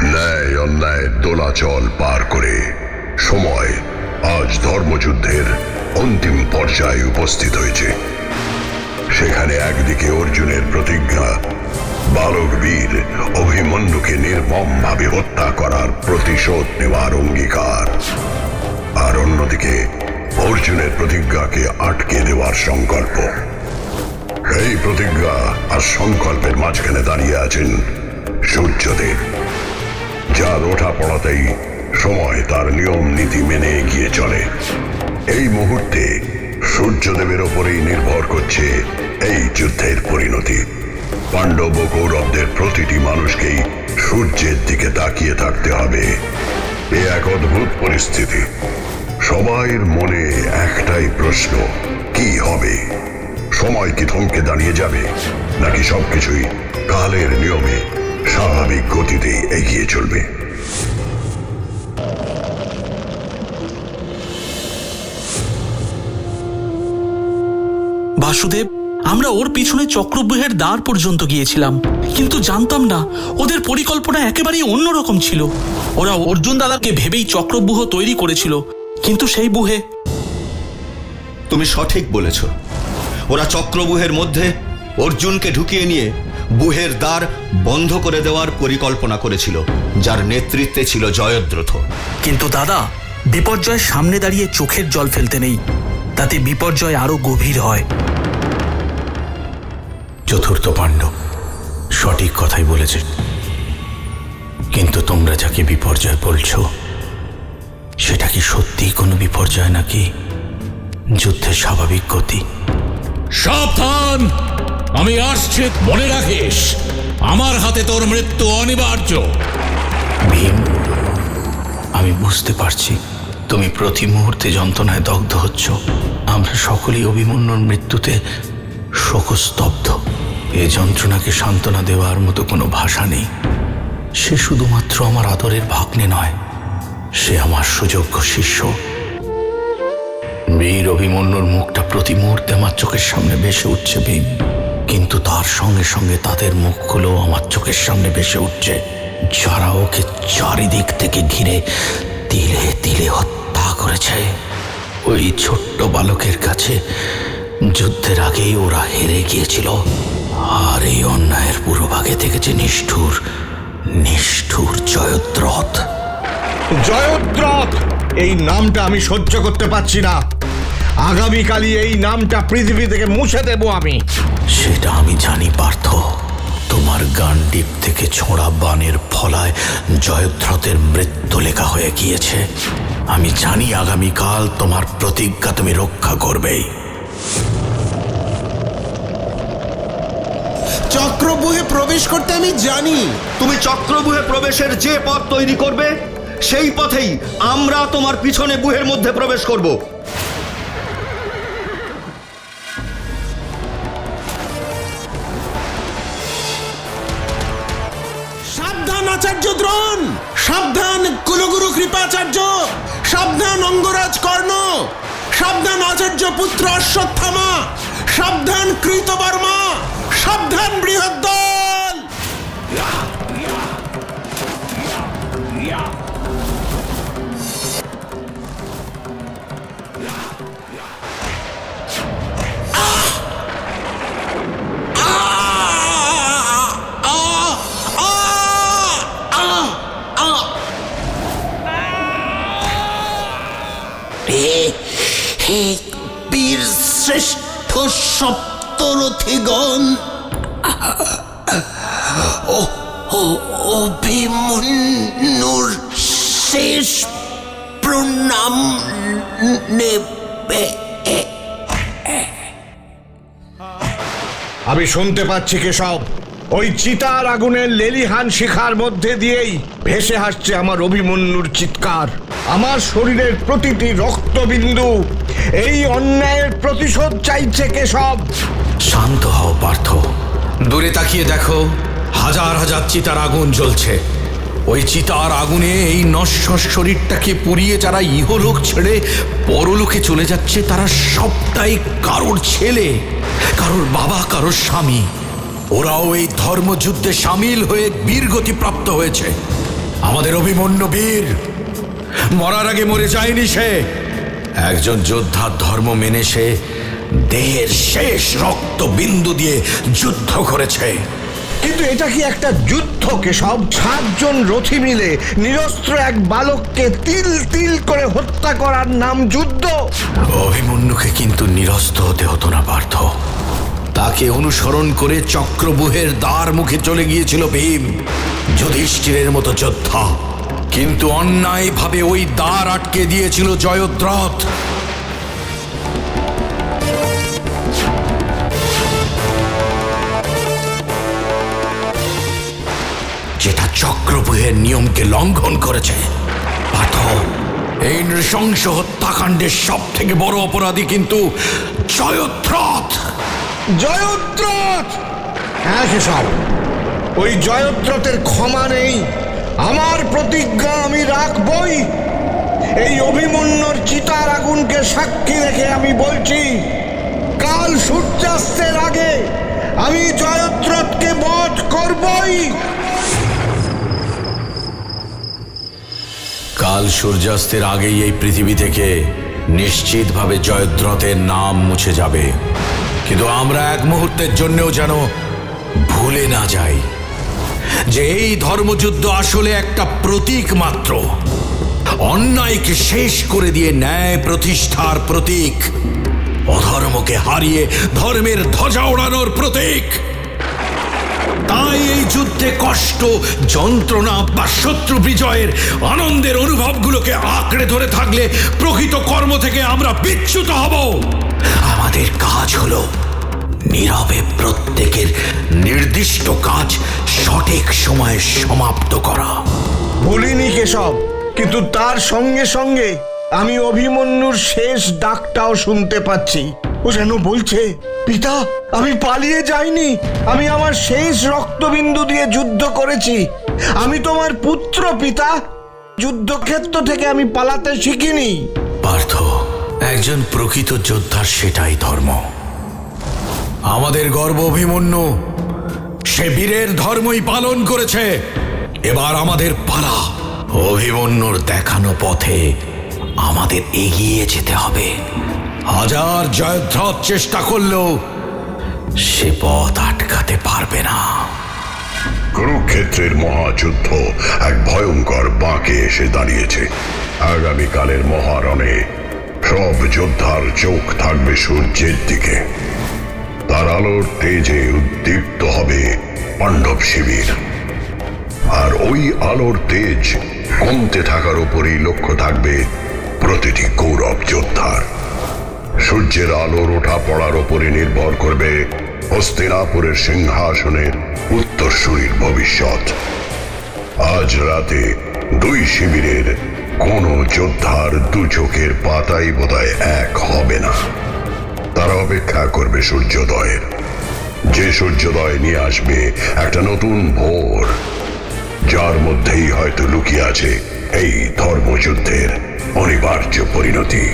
ন্যায় অন্যায়ের দোলাচল পার করে সময় আজ ধর্মযুদ্ধের অন্তিম পর্যায়ে উপস্থিত হয়েছে। সেখানে একদিকে অর্জুনের প্রতিজ্ঞা, বালক বীর অভিমন্যুকে নির্মমভাবে হত্যা করার প্রতিশোধ নেওয়ার অঙ্গীকার, আর অন্যদিকে অর্জুনের প্রতিজ্ঞাকে আটকে দেওয়ার সংকল্প। এই প্রতিজ্ঞা আর সংকল্পের মাঝখানে দাঁড়িয়ে আছেন সূর্যদেব, যার ওঠা পড়াতেই সময় তার নিয়ম নীতি মেনে এগিয়ে চলে। এই মুহূর্তে সূর্যদেবের ওপরেই নির্ভর করছে এই যুদ্ধের পরিণতি। পাণ্ডব ও কৌরবদের প্রতিটি মানুষকেই সূর্যের দিকে তাকিয়ে থাকতে হবে। এ এক অদ্ভুত পরিস্থিতি। সবাইয়ের মনে একটাই প্রশ্ন, কি হবে? সময় কি থমকে দাঁড়িয়ে যাবে, নাকি সবকিছুই কালের নিয়মে স্বাভাবিক গতিতে এগিয়ে চলবে? বাসুদেব, আমরা ওর পিছনে চক্রব্যূহের দ্বার পর্যন্ত গিয়েছিলাম, কিন্তু জানতাম না ওদের পরিকল্পনা একেবারেই অন্যরকম ছিল। ওরা অর্জুন দাদাকে ভেবেই চক্রব্যূহ তৈরি করেছিল, কিন্তু সেই ব্যূহে। তুমি সঠিক বলেছ। ওরা চক্রব্যূহের মধ্যে অর্জুনকে ঢুকিয়ে নিয়ে ব্যূহের দ্বার বন্ধ করে দেওয়ার পরিকল্পনা করেছিল, যার নেতৃত্বে ছিল জয়দ্রথ। কিন্তু দাদা, বিপর্যয়ের সামনে দাঁড়িয়ে চোখের জল ফেলতে নেই, তাতে বিপর্যয় আরো গভীর হয়। চতুর্থ পাণ্ডব সঠিক কথাই বলেছে, কিন্তু তোমরা যাকে বিপর্যয় বলছ সেটা কি সত্যিই কোনো বিপর্যয়, নাকি যুদ্ধের স্বাভাবিক গতি? সাবধান, আমি আসছি, মনে রাখিস আমার হাতে তোর মৃত্যু অনিবার্য। ভীম, আমি বুঝতে পারছি তুমি প্রতি মুহূর্তে যন্ত্রণায় দগ্ধ হচ্ছ। আমরা সকলেই অভিমন্যুর মৃত্যুতে শোকস্তব্ধ। এ যন্ত্রণাকে সান্ত্বনা দেওয়ার মতো কোনো ভাষা নেই। সে শুধুমাত্র আমার আদরের ভাগ্নে নয়, সে আমার সুযোগ্য শিষ্য। বীর অভিমন্যুর মুখটা প্রতি মুহূর্তে আমার চোখের সামনে ভেসে উঠছে ভীম, কিন্তু তার সঙ্গে সঙ্গে তাদের মুখগুলো আমার চোখের সামনে ভেসে উঠছে, যারা ওকে চারিদিক থেকে ঘিরে তিলে তিলে হত্যা করেছে। ওই ছোট্ট বালকের কাছে যুদ্ধের আগেই ওরা হেরে গিয়েছিল, আর এই অন্যায়ের পুরোভাগে থেকেছে নিষ্ঠুর নিষ্ঠুর জয়দ্রথ। জয়দ্রথ, এই নামটা আমি সহ্য করতে পারছি না। আগামীকালই এই নামটা পৃথিবী থেকে মুছে দেব আমি। সেটা আমি জানি পার্থ। তোমার গান্ডীব থেকে ছোঁড়া বাণের ফলায় জয়দ্রথের মৃত্যু লেখা হয়ে গিয়েছে। আমি জানি আগামীকাল তোমার প্রতিজ্ঞা তুমি রক্ষা করবেই। চক্রব্যূহে প্রবেশ করতে আমি জানি। তুমি চক্রব্যূহে প্রবেশের যে পথ তৈরি করবে, সেই পথেই আমরা তোমার পিছনে ব্যূহের মধ্যে প্রবেশ করব। সাবধান আচার্য দ্রোণ, সাবধান কুলগুরু কৃপাচার্য, সাবধান অঙ্গরাজ কর্ণ, সাবধান আচার্য পুত্র অশ্বত্থামা, সাবধান কৃতবর্মা, সাবধান বৃহদ্দল। বীর শ্রেষ্ঠ সপ্তরথীগণ, অভিমন্যুর শেষ প্রণাম নেবে। আমি শুনতে পাচ্ছি কেশব, ওই চিতার আগুনের লেলিহান শিখার মধ্যে দিয়েই ভেসে আসছে আমার অভিমন্যুর চিৎকার। আমার শরীরের প্রতিটি রক্তবিন্দু এই অন্যায়ের প্রতিশোধ চাইছে কেশব। শান্ত হও পার্থ, দূরে তাকিয়ে দেখো, হাজার হাজার চিতার আগুন জ্বলছে। ওই চিতার আগুনে এই নশ্বর শরীরটাকে পুড়িয়ে যারা ইহলোক ছেড়ে পরলোকে চলে যাচ্ছে, তারা সবটাই কারোর ছেলে, কারোর বাবা, কারোর স্বামী। ওরাও এই ধর্মযুদ্ধে সামিল হয়ে বীরগতি প্রাপ্ত হয়েছে। আমাদের অভিমন্যু বীর মরার আগে মরে যায়নি সে। একজন যোদ্ধার ধর্ম মেনে সে দেহের শেষ রক্ত বিন্দু দিয়ে যুদ্ধ করেছে। কিন্তু এটা কি একটা যুদ্ধ কেশব? 7 জন রথী মিলে নিরস্ত্র এক বালককে তিল তিল করে হত্যা করার নাম যুদ্ধ? অভিমন্যুকে কিন্তু নিরস্ত্র হতে হতো না পার্থ। তাকে অনুসরণ করে চক্রব্যূহের দ্বার মুখে চলে গিয়েছিল ভীম, যুধিষ্ঠিরের মতো যোদ্ধা। কিন্তু অন্যায়ভাবে ওই দ্বার আটকে দিয়েছিল জয়দ্রথ। যেটা চক্রব্যূহের নিয়মকে লঙ্ঘন করেছে। পার্থ, এই নৃশংস হত্যাকাণ্ডের সব থেকে বড় অপরাধী কিন্তু জয়দ্রথ। জয়দ্রথ? হ্যাঁ কেশব, ওই জয়দ্রথের ক্ষমা নেই। আমার প্রতিজ্ঞা আমি রাখবই। এই অভিমন্যুর চিতার আগুনকে সাক্ষী রেখে আমি বলছি, কাল সূর্যাস্তের আগে আমি জয়দ্রথকে বধ করবই। কাল সূর্যাস্তের আগেই এই পৃথিবী থেকে নিশ্চিতভাবে জয়দ্রথের নাম মুছে যাবে। কিন্তু আমরা এক মুহূর্তের জন্যও যেন ভুলে না যাই যে এই ধর্মযুদ্ধ আসলে একটা প্রতীক মাত্র। অন্যায়কে শেষ করে দিয়ে ন্যায় প্রতিষ্ঠার প্রতীক, অধর্মকে হারিয়ে ধর্মের ধ্বজা ওড়ানোর প্রতীক। তাই এই যুদ্ধে কষ্ট, যন্ত্রণা বা শত্রু বিজয়ের আনন্দের অনুভবগুলোকে আঁকড়ে ধরে থাকলে প্রকৃত কর্ম থেকে আমরা বিচ্যুত হব। আমাদের কাজ হলো নীরবে প্রত্যেকের নির্দিষ্ট কাজ সঠিক সময়ে সমাপ্ত করা। বলিনি কেশব, কিন্তু তার সঙ্গে সঙ্গে আমি অভিমন্যুর শেষ ডাকটাও শুনতে পাচ্ছি। ও যেন বলছে, পিতা আমি পালিয়ে যাইনি, আমি আমার শেষ রক্তবিন্দু দিয়ে যুদ্ধ করেছি। আমি তোমার পুত্র পিতা, যুদ্ধক্ষেত্র থেকে আমি পালাতে শিখিনি। পার্থ, একজন প্রকৃত যোদ্ধার সেটাই ধর্ম। আমাদের গর্ব অভিমন্যু, সে বীরের ধর্মই পালন করেছে। এবার আমাদের পালা। অভিমন্যুর দেখানো পথে আমাদের এগিয়ে যেতে হবে। হাজার জয়দ্রথ চেষ্টা করলেও সে পথ আটকাতে পারবে না। কুরুক্ষেত্রের মহাযুদ্ধ এক ভয়ঙ্কর বাঁকে এসে দাঁড়িয়েছে। আগামীকালের মহারণে সব যোদ্ধার চোখ থাকবে সূর্যের দিকে। তার আলোর তেজে উদ্দীপ্ত হবে পাণ্ডব শিবির। আর ওই আলোর তেজ কমতে থাকার উপরই লক্ষ্য থাকবে প্রতিটি কৌরব যোদ্ধার। সূর্যের আলোর ওঠা পড়ার উপরে নির্ভর করবে হস্তিনাপুরের সিংহাসনের উত্তরসূরির ভবিষ্যৎ। আজ রাতে দুই শিবিরের কোন যোদ্ধার দু চোখের পাতাই বোধহয় এক হবে না। তারা অপেক্ষা করবে সূর্যোদয়ের, যে সূর্যোদয় নিয়ে আসবে একটা নতুন ভোর, যার মধ্যেই হয়তো লুকিয়ে আছে এই ধর্মযুদ্ধের অনিবার্য পরিণতি।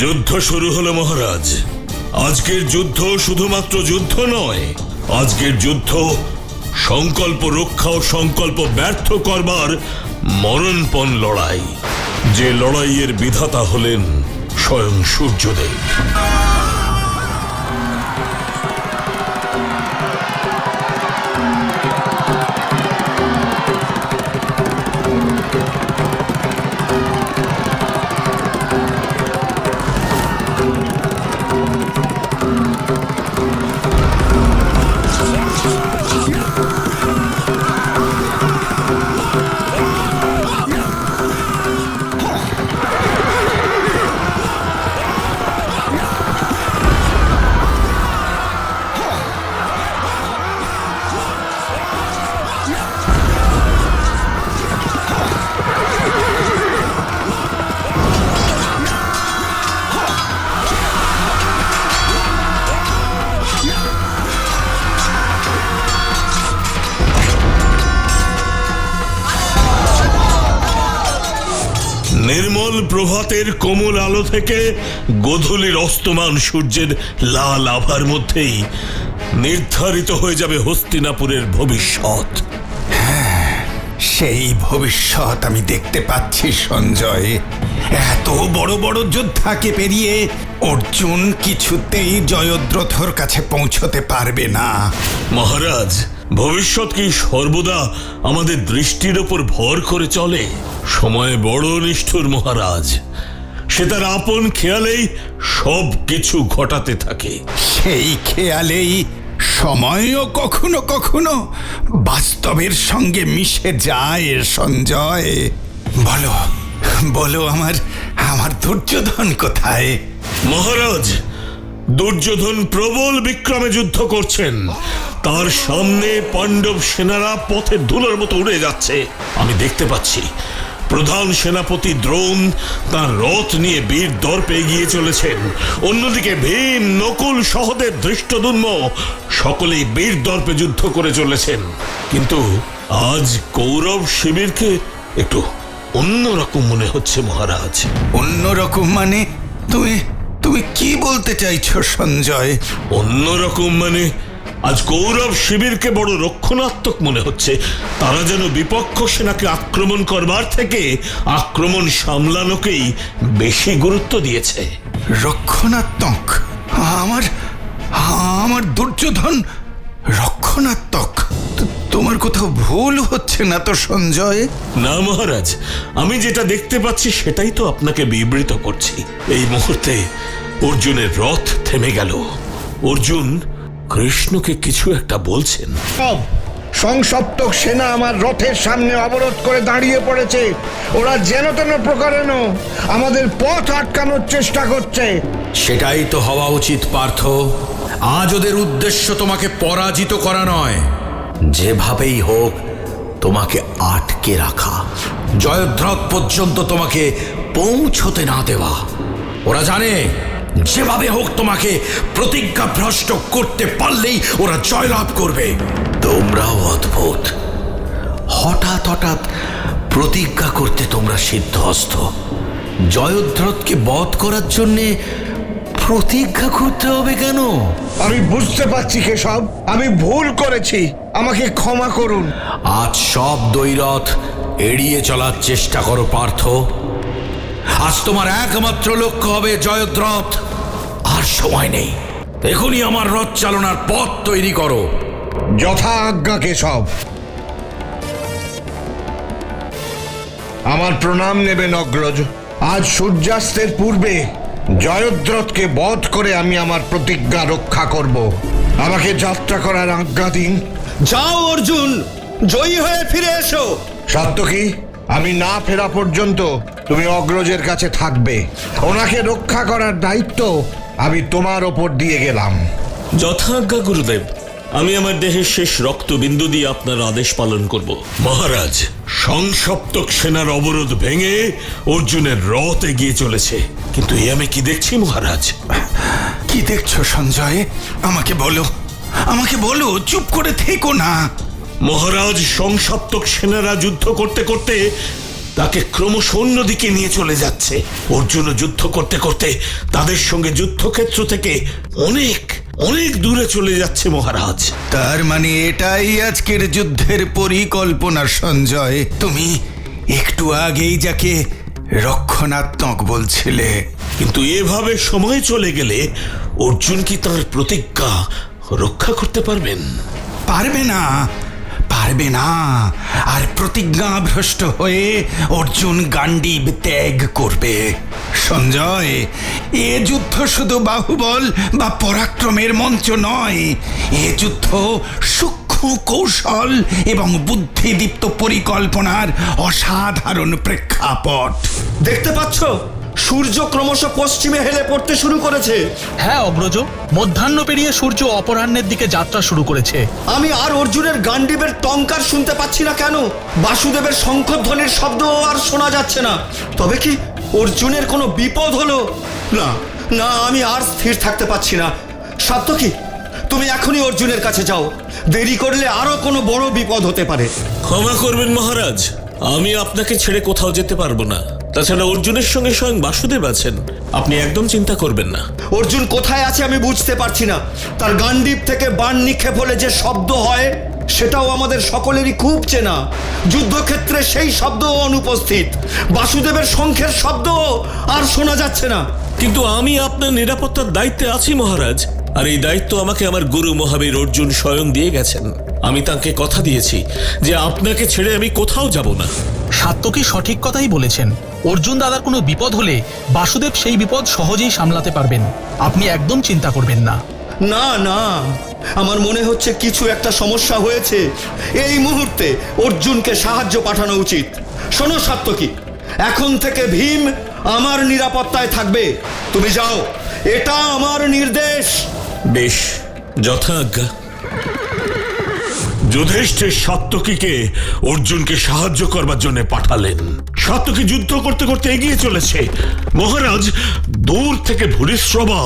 যুদ্ধ শুরু হলো মহারাজ। আজকের যুদ্ধ শুধুমাত্র যুদ্ধ নয়, আজকের যুদ্ধ সংকল্প রক্ষা ও সংকল্প ব্যর্থ করবার মরণপণ লড়াই। যে লড়াইয়ের বিধাতা হলেন স্বয়ং সূর্যদেব। নির্মল প্রভাতের কোমল আলো থেকে গোধূলির অস্তমান সূর্যের লাল আভার মধ্যেই নির্ধারিত হয়ে যাবে হস্তিনাপুরের ভবিষ্যৎ। সেই ভবিষ্যৎ আমি দেখতে পাচ্ছি সঞ্জয়। এত বড় বড় যোদ্ধাকে পেরিয়ে অর্জুন কিছুতেই জয়দ্রথর কাছে পৌঁছতে পারবে না। মহারাজ, ভবিষ্যৎ কি সর্বদা আমাদের দৃষ্টির ওপর ভর করে চলে? সময় বড় নিষ্ঠুর মহারাজ, সে তার আপন খেয়ালেই সব কিছু ঘটাতে থাকে। সেই খেয়ালেই সময়ও কখনো কখনো বাস্তবের সঙ্গে মিশে যায় সঞ্জয়। বলো বলো, আমার দুর্যোধন কোথায়? মহারাজ, দুর্যোধন প্রবল বিক্রমে যুদ্ধ করছেন। তার সামনে পাণ্ডব সেনারা পথের ধুলোর মতো উড়ে যাচ্ছে, আমি দেখতে পাচ্ছি। প্রধান সেনাপতি দ্রোণ তার রথ নিয়ে বীর দর্পে এগিয়ে চলেছেন। অন্যদিকে ভীম, নকুল, সহদেব, ধৃষ্টদ্যুম্ন সকলেই বীর দর্পে যুদ্ধ করে চলেছেন। কিন্তু আজ কৌরব শিবিরকে একটু অন্যরকম মনে হচ্ছে মহারাজ। অন্যরকম মানে? তুমি কি বলতে চাইছো সঞ্জয়? অন্যরকম মানে আজ কৌরব শিবিরকে বড় রক্ষণাত্মক মনে হচ্ছে। তারা যেন বিপক্ষ সেনাকে আক্রমণ করবার থেকে আক্রমণ সামলানোকেই বেশি গুরুত্ব দিয়েছে। রক্ষণাত্মক? আমার দুর্যোধন রক্ষণাত্মক? তোমার কোথাও ভুল হচ্ছে না তো সঞ্জয়? না মহারাজ, আমি যেটা দেখতে পাচ্ছি সেটাই তো আপনাকে বিবৃত করছি। এই মুহূর্তে অর্জুনের রথ থেমে গেল। অর্জুন কৃষ্ণকে কিছু একটা বলছেন। সব সংসপ্তক সেনা আমার রথের সামনে অবরোধ করে দাঁড়িয়ে পড়েছে। ওরা যেন তেন প্রকারেণ আমাদের পথ আটকানোর চেষ্টা করছে। সেটাই তো হওয়া উচিত পার্থ। আজ ওদের উদ্দেশ্য তোমাকে পরাজিত করা নয়, যেভাবেই হোক তোমাকে আটকে রাখা, জয়দ্রথ পর্যন্ত তোমাকে পৌঁছতে না দেওয়া। ওরা জানে যেভাবে হোক তোমাকে প্রতিজ্ঞাভ্রষ্ট করতে পারলেই ওরা জয়লাভ করবে। তোমরাও অদ্ভুত, হঠাৎ হঠাৎ প্রতিজ্ঞা করতে তোমরা সিদ্ধহস্ত। জয়দ্রথকে বধ করার জন্যে প্রতিজ্ঞা করতে হবে কেন? আমি বুঝতে পারছি কেশব, আমি ভুল করেছি, আমাকে ক্ষমা করুন। আজ সব দ্বৈরথ এড়িয়ে চলার চেষ্টা করো পার্থ। আজ তোমার একমাত্র লক্ষ্য হবে জয়দ্রথ। আর সময় নেই, এখনই আমার রথ চালনার পথ তৈরি করো। যথা আজ্ঞা কেশব। আমার প্রণাম নেবেন অগ্রজ। আজ সূর্যাস্তের পূর্বে জয়দ্রথকে বধ করে আমি আমার প্রতিজ্ঞা রক্ষা করব। আমাকে যাত্রা করার আজ্ঞা দিন। যাও অর্জুন, জয়ী হয়ে ফিরে এসো। সাত্যকী, আমি না ফেরা পর্যন্ত তুমি অগ্রজের কাছে থাকবে। ওনাকে রক্ষা করার দায়িত্ব আমি তোমার ওপর দিয়ে গেলাম। যথাজ্ঞা গুরুদেব। আমি আমার দেহের শেষ রক্তবিন্দু দিয়ে আপনার আদেশ পালন করব। মহারাজ, সংসপ্তক সেনার অবরোধ ভেঙে অর্জুনের রথ এগিয়ে চলেছে। কিন্তু এ আমি কি দেখছি মহারাজ? কি দেখছো সঞ্জয়? আমাকে বলো, চুপ করে থেকো না। মহারাজ, সংসপ্তক সেনারা যুদ্ধ করতে করতে তাকে ক্রমশ অন্যদিকে নিয়ে চলে যাচ্ছে। অর্জুন যুদ্ধ করতে করতে তাদের সঙ্গে যুদ্ধক্ষেত্র থেকে অনেক অনেক দূরে চলে যাচ্ছে মহারাজ। তার মানে এটাই আজকের যুদ্ধের পরিকল্পনা সঞ্জয়? তুমি একটু আগেই যাকে রক্ষণাত্মক বলছিলে। কিন্তু এভাবে সময় চলে গেলে অর্জুন কি তার প্রতিজ্ঞা রক্ষা করতে পারবেন? পারবে না। আর প্রতিজ্ঞাভ্রষ্ট হয়ে অর্জুন গান্ডীব ত্যাগ করবে। সঞ্জয়, এ যুদ্ধ শুধু বাহুবল বা পরাক্রমের মঞ্চ নয়। এ যুদ্ধ সূক্ষ্ম কৌশল এবং বুদ্ধিদীপ্ত পরিকল্পনার অসাধারণ প্রেক্ষাপট। দেখতে পাচ্ছ, সূর্য ক্রমশ পশ্চিমে হেলে পড়তে শুরু করেছে। হ্যাঁ অগ্রজ, মধ্যাহ্ন পেরিয়ে সূর্য অপরাহ্নের দিকে যাত্রা শুরু করেছে। আমি আর অর্জুনের গান্ডীবের টঙ্কার শুনতে পাচ্ছি না কেন? বাসুদেবের শঙ্খধ্বনির শব্দ আর শোনা যাচ্ছে না। তবে কি অর্জুনের কোনো বিপদ হলো? না না, আমি আর স্থির থাকতে পারছি না। সাত্যকী, তুমি এখনই অর্জুনের কাছে যাও। দেরি করলে আরো কোনো বড় বিপদ হতে পারে। ক্ষমা করবেন মহারাজ, আমি আপনাকে ছেড়ে কোথাও যেতে পারবো না। তাছাড়া অর্জুনের সঙ্গে স্বয়ং বাসুদেব আছেন, আপনি একদম চিন্তা করবেন না। অর্জুন কোথায় আছে আমি বুঝতে পারছি না। তার গান্ডীব থেকে বাণ নিক্ষেপ হলে যে শব্দ হয় সেটাও আমাদের সকলেরই খুব চেনা। যুদ্ধক্ষেত্রে সেই শব্দও অনুপস্থিত, বাসুদেবের শঙ্খের শব্দ আর শোনা যাচ্ছে না। কিন্তু আমি আপনার নিরাপত্তার দায়িত্বে আছি মহারাজ, আর এই দায়িত্ব আমাকে আমার গুরু মহাবীর অর্জুন স্বয়ং দিয়ে গেছেন। আমি তাকে কথা দিয়েছি যে আপনাকে ছেড়ে আমি কোথাও যাব না। সাত্যকী সঠিক কথাই বলেছেন। অর্জুন দাদার কোনো বিপদ হলে বাসুদেব সেই বিপদ সহজেই সামলাতে পারবেন। আপনি একদম চিন্তা করবেন না। না না, আমার মনে হচ্ছে কিছু একটা সমস্যা হয়েছে। এই মুহূর্তে অর্জুনকে সাহায্য পাঠানো উচিত। শোনো সাত্যকী, এখন থেকে ভীম আমার নিরাপত্তায় থাকবে। তুমি যাও, এটা আমার নির্দেশ। বেশ, যথাজ্ঞা। যুধিষ্ঠির সাত্যকীকে অর্জুনকে সাহায্য করবার জন্য পাঠালেন। সাত্যকী যুদ্ধ করতে করতে এগিয়ে চলেছে। মহারাজ দূর থেকে ভূরিশ্রবা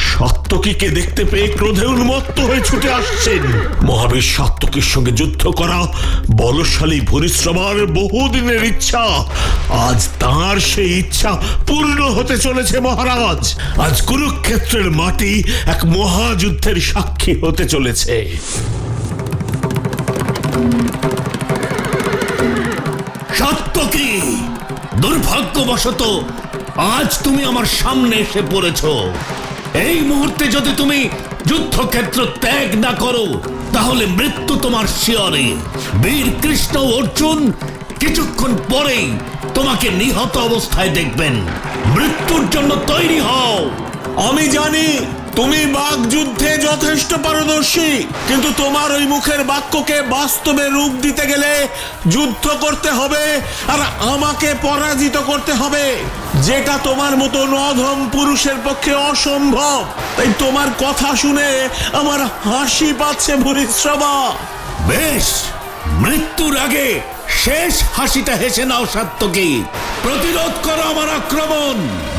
সাত্যকীকে দেখতে পেয়ে ক্রোধে উন্মত্ত হয়ে ছুটে আসছেন। মহাবীর সাত্যকীর সঙ্গে যুদ্ধ করা বলশালী ভূরিশ্রবার বহুদিনের ইচ্ছা, আজ তার সেই ইচ্ছা পূর্ণ হতে চলেছে মহারাজ। আজ কুরুক্ষেত্রের মাটি এক মহাযুদ্ধের সাক্ষী হতে চলেছে। সাত্যকী, দুর্ভাগ্যবশত আজ তুমি আমার সামনে এসে পড়েছ। এই মুহূর্তে যদি তুমি যুদ্ধক্ষেত্র ত্যাগ না করো তাহলে মৃত্যু তোমার শিয়রে। বীর কৃষ্ণ অর্জুন কিছুক্ষণ পরেই তোমাকে নিহত অবস্থায় দেখবেন। মৃত্যুর জন্য তৈরি হও। আমি জানি তুমি বাক যুদ্ধে যথেষ্ট পারদর্শী, কিন্তু তোমার ওই মুখের বাক্যকে বাস্তবে রূপ দিতে গেলে যুদ্ধ করতে হবে আর আমাকে পরাজিত করতে হবে, যেটা তোমার মতো অধম পুরুষের পক্ষে অসম্ভব। তাই তোমার কথা শুনে আমার হাসি পাচ্ছে ভূরিশ্রবা। বেশ, মৃত্যুর আগে শেষ হাসিটা হেসে নাও সাত্যকী। প্রতিরোধ করো আমার আক্রমণ।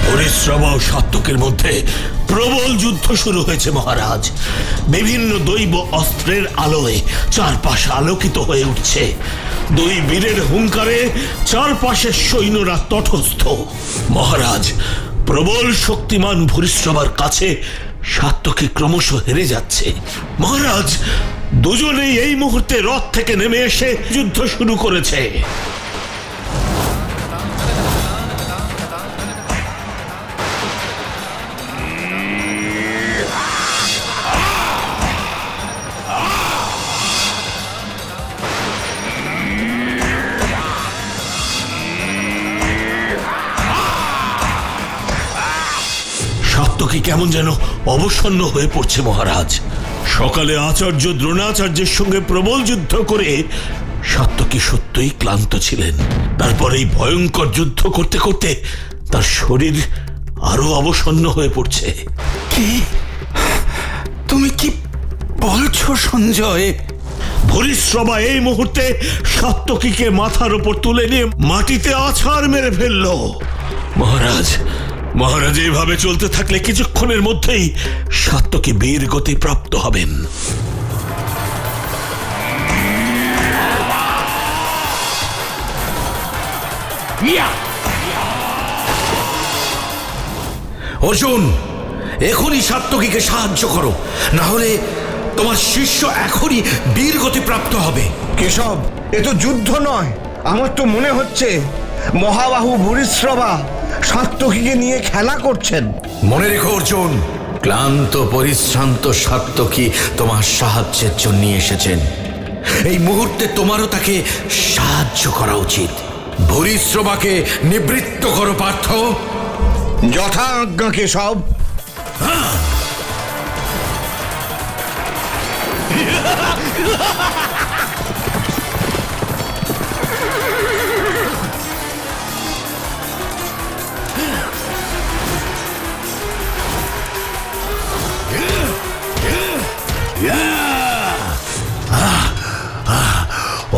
ভূরিশ্রবা ও সাত্যকীর মধ্যে প্রবল যুদ্ধ শুরু হয়েছে মহারাজ। বিভিন্ন দৈব অস্ত্রের আলোয় চারপাশ আলোকিত হয়ে উঠছে। দুই বীরের হুঙ্কারে চারপাশের সৈন্যরা তটস্থ। মহারাজ, প্রবল শক্তিমান ভূরিশ্রবার কাছে সাত্যকী ক্রমশ হেরে যাচ্ছে। মহারাজ, দুজনেই এই মুহূর্তে রথ থেকে নেমে এসে যুদ্ধ শুরু করেছে। সাত্যকী কেমন যেন অবসন্ন হয়ে পড়ছে মহারাজ। সকালে আচার্য দ্রোণাচার্যের সঙ্গে প্রবল যুদ্ধ করে সাত্যকী সত্যই ক্লান্ত ছিলেন। তারপর এই ভয়ঙ্কর যুদ্ধ করতে করতে তার শরীর আরো অবসন্ন হয়ে পড়ছে। কি তুমি কি বলছো সঞ্জয়? ভূরিশ্রবা এই মুহূর্তে সাত্যকীকে মাথার উপর তুলে নিয়ে মাটিতে আছাড় মেরে ফেলল। মহারাজ, মহারাজ, এইভাবে চলতে থাকলে কিছুক্ষণের মধ্যেই সাত্যকী বীর গতি প্রাপ্ত হবেন। অর্জুন, এখনই সাত্যকীকে সাহায্য করো, না হলে তোমার শিষ্য এখনই বীর গতি প্রাপ্ত হবে। কেশব, এ তো যুদ্ধ নয়। আমার তো মনে হচ্ছে মহাবাহু ভূরিশ্রবা সাত্যকীকে নিয়ে খেলা করছেন। মনে রেখো অর্জুন, ক্লান্ত পরিশ্রান্ত সাত্যকী তোমার সাহায্যের জন্য এসেছেন। এই মুহূর্তে তোমারও তাকে সাহায্য করা উচিত। ভূরিশ্রবাকে নিবৃত্ত করো পার্থ। যথা আজ্ঞা কেশব।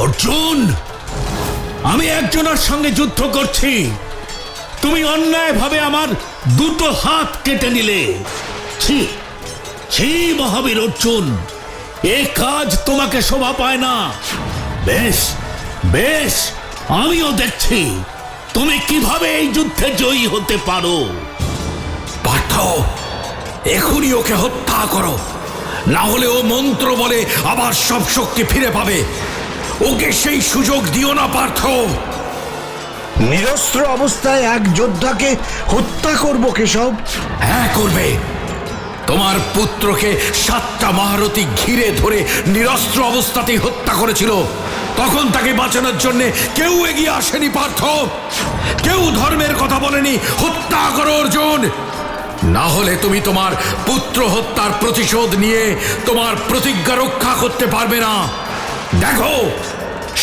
অর্জুন, আমি একজনের সঙ্গে যুদ্ধ করছি, তুমি অন্যায়ভাবে আমার দুটো হাত কেটে নিলে। ছি ছি মহাবীর অর্জুন, এ কাজ তোমাকে শোভা পায় না। বেশ বেশ, আমিও দেখছি তুমি কিভাবে এই যুদ্ধে জয়ী হতে পারো? পার্থ, এখনই ওকে হত্যা করো, না হলে ও মন্ত্র বলে আবার সব শক্তি ফিরে পাবে। ওকে সেই সুযোগ দিও না পার্থ। নিরস্ত্র অবস্থায় এক যোদ্ধাকে হত্যা করব কেশব? হ্যাঁ করবে। তোমার পুত্রকে 7টা মহারথী ঘিরে ধরে নিরস্ত্র অবস্থাতেই হত্যা করেছিল। তখন তাকে বাঁচানোর জন্য কেউ এগিয়ে আসেনি পার্থ। কেউ ধর্মের কথা বলেনি হত্যা করো অর্জুন, না হলে তুমি তোমার পুত্র হত্যার প্রতিশোধ নিয়ে তোমার প্রতিজ্ঞা রক্ষা করতে পারবে না। দেখো,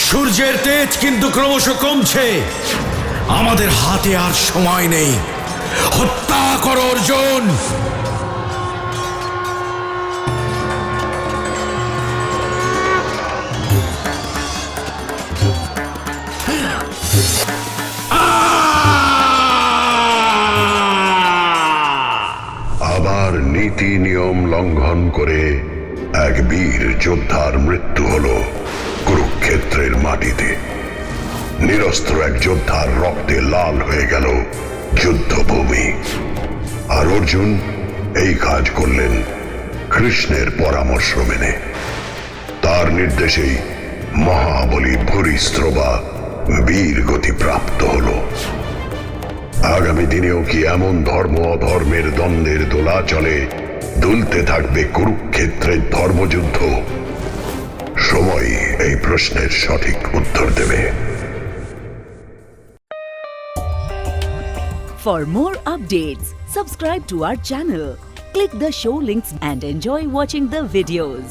সূর্যের তেজ কিন্তু ক্রমশ কমছে। আমাদের হাতে আর সময় নেই। হত্যা করো অর্জুন। আবার নীতি নিয়ম লঙ্ঘন করে এক বীর যোদ্ধার মৃত্যু হলো কুরুক্ষেত্রের মাটিতে। নিরস্ত্র এক যোদ্ধার রক্তে লাল হয়ে গেল যুদ্ধভূমি। আর অর্জুন এই কাজ করলেন কৃষ্ণের পরামর্শ মেনে। তার নির্দেশেই মহাবলী ভূরিস্ত্র বা বীর গতি প্রাপ্ত হলো। আগামী দিনেও কি এমন ধর্ম অধর্মের দ্বন্দ্বের দোলাচলে দুলতে থাকবে কুরুক্ষেত্রের ধর্মযুদ্ধ? সময় এই প্রশ্নের সঠিক উত্তর দেবে। For more updates, subscribe to our channel, click the show links and enjoy watching the videos.